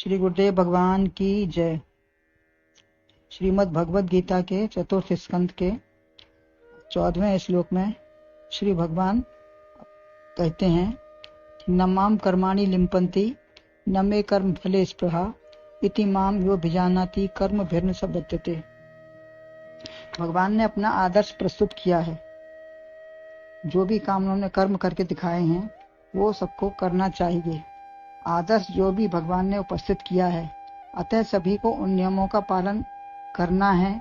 श्री गुरुदेव भगवान की जय। श्रीमद् भगवद गीता के चतुर्थ स्कंद के 14वें श्लोक में श्री भगवान कहते हैं, न माम कर्माणि लिम्पन्ति न मे कर्म फले स्पृहा इति माम यो भिजानाति कर्म भिर्न स बध्यते। भगवान ने अपना आदर्श प्रस्तुत किया है। जो भी काम उन्होंने कर्म करके दिखाए हैं वो सबको करना चाहिए। आदर्श जो भी भगवान ने उपस्थित किया है, अतः सभी को उन नियमों का पालन करना है।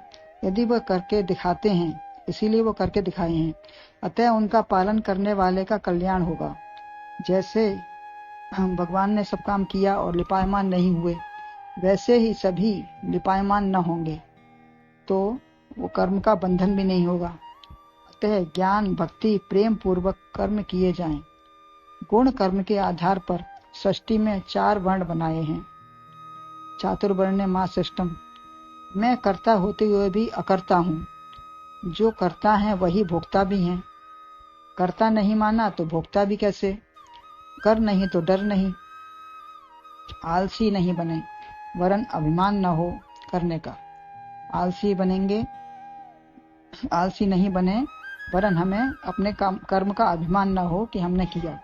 यदि वह करके दिखाते हैं, इसीलिए वो करके दिखाए हैं, अतः उनका पालन करने वाले का कल्याण होगा। जैसे भगवान ने सब काम किया और लिपायमान नहीं हुए, वैसे ही सभी लिपायमान न होंगे तो वो कर्म का बंधन भी नहीं होगा। अतः ज्ञान भक्ति प्रेम पूर्वक कर्म किए जाएं। गुण कर्म के आधार पर सृष्टि में 4 वर्ण बनाए हैं। चातुर्वण्य मां सिस्टम। मैं कर्ता होते हुए भी अकर्ता हूँ। जो करता है वही भोक्ता भी हैं। कर्ता नहीं माना तो भोक्ता भी कैसे। कर नहीं तो डर नहीं। आलसी नहीं बने, वरन अभिमान न हो करने का। आलसी नहीं बने, वरन हमें अपने कर्म का अभिमान न हो कि हमने किया,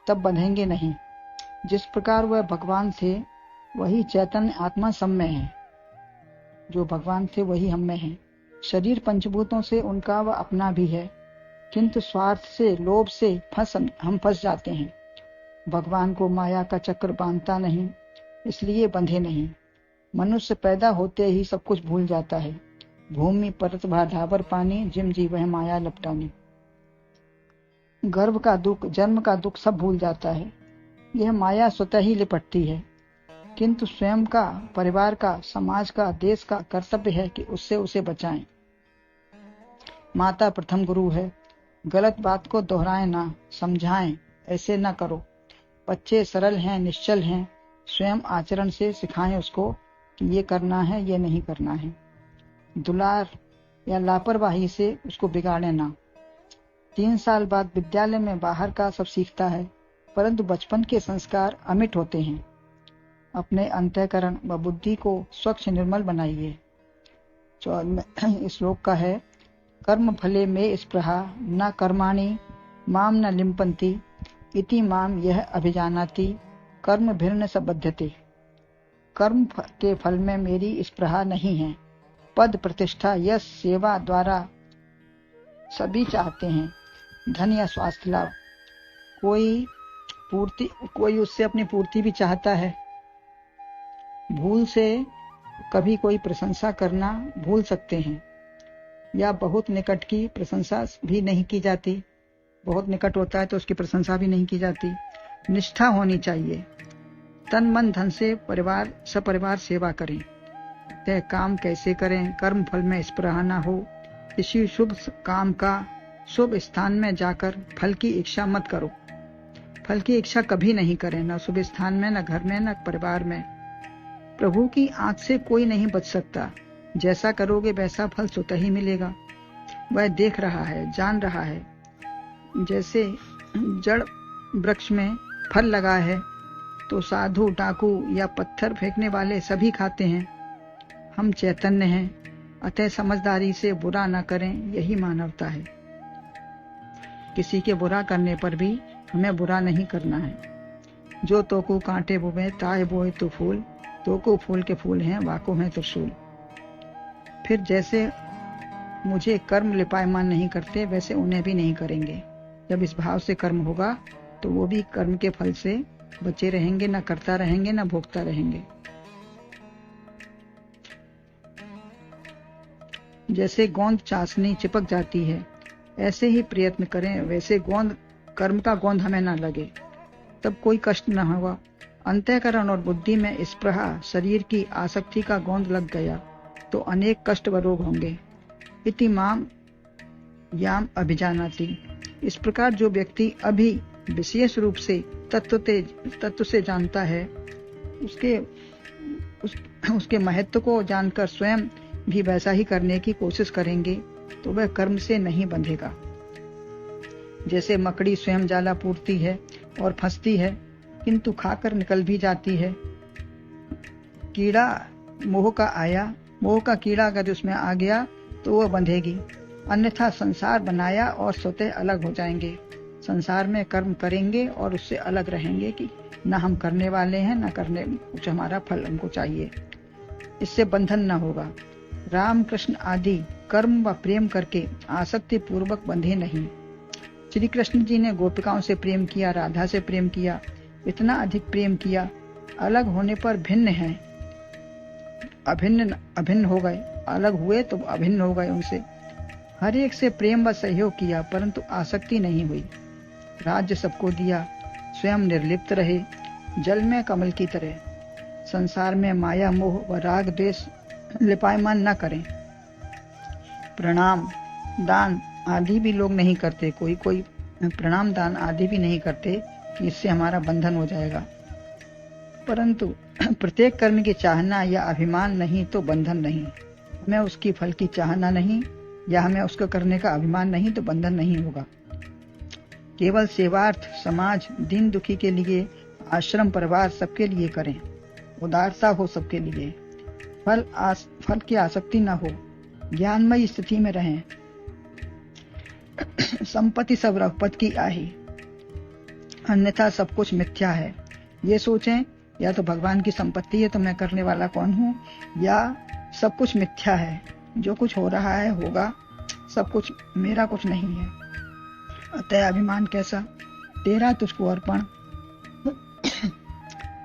तब बंधेंगे नहीं। जिस प्रकार वह भगवान थे वही चैतन्य आत्मा सब में है। जो भगवान थे वही हम में है। शरीर पंचभूतों से उनका व अपना भी है, किंतु स्वार्थ से लोभ से हम फंस जाते हैं। भगवान को माया का चक्र बांधता नहीं, इसलिए बंधे नहीं। मनुष्य पैदा होते ही सब कुछ भूल जाता है। भूमि परत भाधावर पानी, जिम जी वह माया लपटानी। गर्भ का दुख, जन्म का दुख सब भूल जाता है। यह माया स्वतः ही लिपटती है, किंतु स्वयं का, परिवार का, समाज का, देश का कर्तव्य है कि उससे उसे बचाएं। माता प्रथम गुरु है। गलत बात को दोहराएं ना, समझाएं, ऐसे ना करो। बच्चे सरल हैं, निश्चल हैं। स्वयं आचरण से सिखाएं उसको कि ये करना है, ये नहीं करना है। दुलार या लापरवाही से उसको बिगाड़े ना। 3 साल बाद विद्यालय में बाहर का सब सीखता है, परंतु बचपन के संस्कार अमिट होते हैं। अपने अंतःकरण व बुद्धि को स्वच्छ निर्मल बनाइए। इस श्लोक का है, कर्म फले में स्पृहा न कर्माणि माम न लिम्पन्ति इति माम यह अभिजानाति कर्म भिर्न स बध्यते। कर्म के फल में मेरी स्पृहा नहीं है। पद प्रतिष्ठा यश सेवा द्वारा सभी चाहते हैं। धन या स्वास्थ्य लाभ, कोई उससे अपनी पूर्ति भी चाहता है। भूल से कभी कोई प्रशंसा करना भूल सकते हैं, या बहुत निकट की प्रशंसा भी नहीं की जाती। बहुत निकट होता है तो उसकी प्रशंसा भी नहीं की जाती। निष्ठा होनी चाहिए। तन मन धन से सपरिवार सेवा करें। तय काम कैसे करें, कर्म फल में स्पृहा न हो। किसी शुभ काम का शुभ स्थान में जाकर फल की इच्छा मत करो। फल की इच्छा कभी नहीं करें, न शुभ स्थान में, न घर में, न परिवार में। प्रभु की आंख से कोई नहीं बच सकता। जैसा करोगे वैसा फल स्वतः ही मिलेगा। वह देख रहा है, जान रहा है। जैसे जड़ वृक्ष में फल लगा है तो साधु, डाकू या पत्थर फेंकने वाले सभी खाते हैं। हम चैतन्य हैं, अतः समझदारी से बुरा न करें, यही मानवता है। किसी के बुरा करने पर भी हमें बुरा नहीं करना है। जो तोकू कांटे बोए ताए बोए तो फूल, तोकू फूल के फूल हैं, वाको हैं त्रिशूल। फिर जैसे मुझे कर्म लिपायमान नहीं करते, वैसे उन्हें भी नहीं करेंगे। जब इस भाव से कर्म होगा तो वो भी कर्म के फल से बचे रहेंगे, न करता रहेंगे, न भोगता रहेंगे। जैसे गोंद चाशनी चिपक जाती है, ऐसे ही प्रयत्न करें, वैसे कर्म का गोंद हमें न लगे, तब कोई कष्ट न होगा। अंतःकरण और बुद्धि में स्पृहा, शरीर की आसक्ति का गोंद लग गया तो अनेक कष्ट व रोग होंगे। इति माम याम अभिजानाति। इस प्रकार जो व्यक्ति अभी विशेष रूप से तत्व से जानता है, उसके महत्व को जानकर स्वयं भी वैसा ही करने की कोशिश करेंगे तो वह कर्म से नहीं बंधेगा। जैसे मकड़ी स्वयं जाला पूरती है और फंसती है, किंतु खाकर निकल भी जाती है। कीड़ा मोह का आया, मोह का कीड़ा अगर उसमें आ गया तो वह बंधेगी, अन्यथा संसार बनाया और स्वतः अलग हो जाएंगे। संसार में कर्म करेंगे और उससे अलग रहेंगे कि न हम करने वाले हैं, न करने कुछ हमारा फल हमको चाहिए। इससे बंधन न होगा। राम कृष्ण आदि कर्म व प्रेम करके आसक्ति पूर्वक बंधे नहीं। श्री कृष्ण जी ने गोपिकाओं से प्रेम किया, राधा से प्रेम किया, इतना अधिक प्रेम किया, अलग होने पर भिन्न हैं, अभिन्न हो गए, अलग हुए तो अभिन्न हो गए उनसे। हर एक से प्रेम व सहयोग किया, परंतु आसक्ति नहीं हुई। राज्य सबको दिया, स्वयं निर्लिप्त रहे, जल में कमल की तरह। संसार में माया मोह व राग द्वेष लिपायमान न करें। प्रणाम दान आदि भी लोग नहीं करते, कोई प्रणाम दान आदि भी नहीं करते कि इससे हमारा बंधन हो जाएगा। परंतु प्रत्येक कर्म की चाहना या अभिमान नहीं तो बंधन नहीं। हमें उसकी फल की चाहना नहीं या हमें उसको करने का अभिमान नहीं तो बंधन नहीं होगा। केवल सेवार्थ समाज दीन दुखी के लिए, आश्रम परिवार सबके लिए करें, उदारता हो सबके लिए, फल की आसक्ति न हो, ज्ञानमयी स्थिति में रहें। संपत्ति सब रघुपति की आही, अन्यथा सब कुछ मिथ्या है। ये सोचें या तो भगवान की संपत्ति है तो मैं करने वाला कौन हूँ, या सब कुछ मिथ्या है, जो कुछ हो रहा है होगा, सब कुछ मेरा कुछ नहीं है, अतः अभिमान कैसा, तेरा तुझको अर्पण।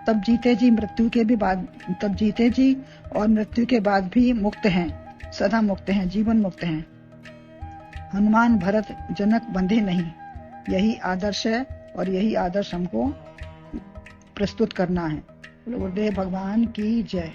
तब जीते जी और मृत्यु के बाद भी मुक्त हैं, सदा मुक्त हैं, जीवन मुक्त हैं। हनुमान भरत जनक बंधे नहीं, यही आदर्श है और यही आदर्श हमको प्रस्तुत करना है। गुरुदेव भगवान की जय।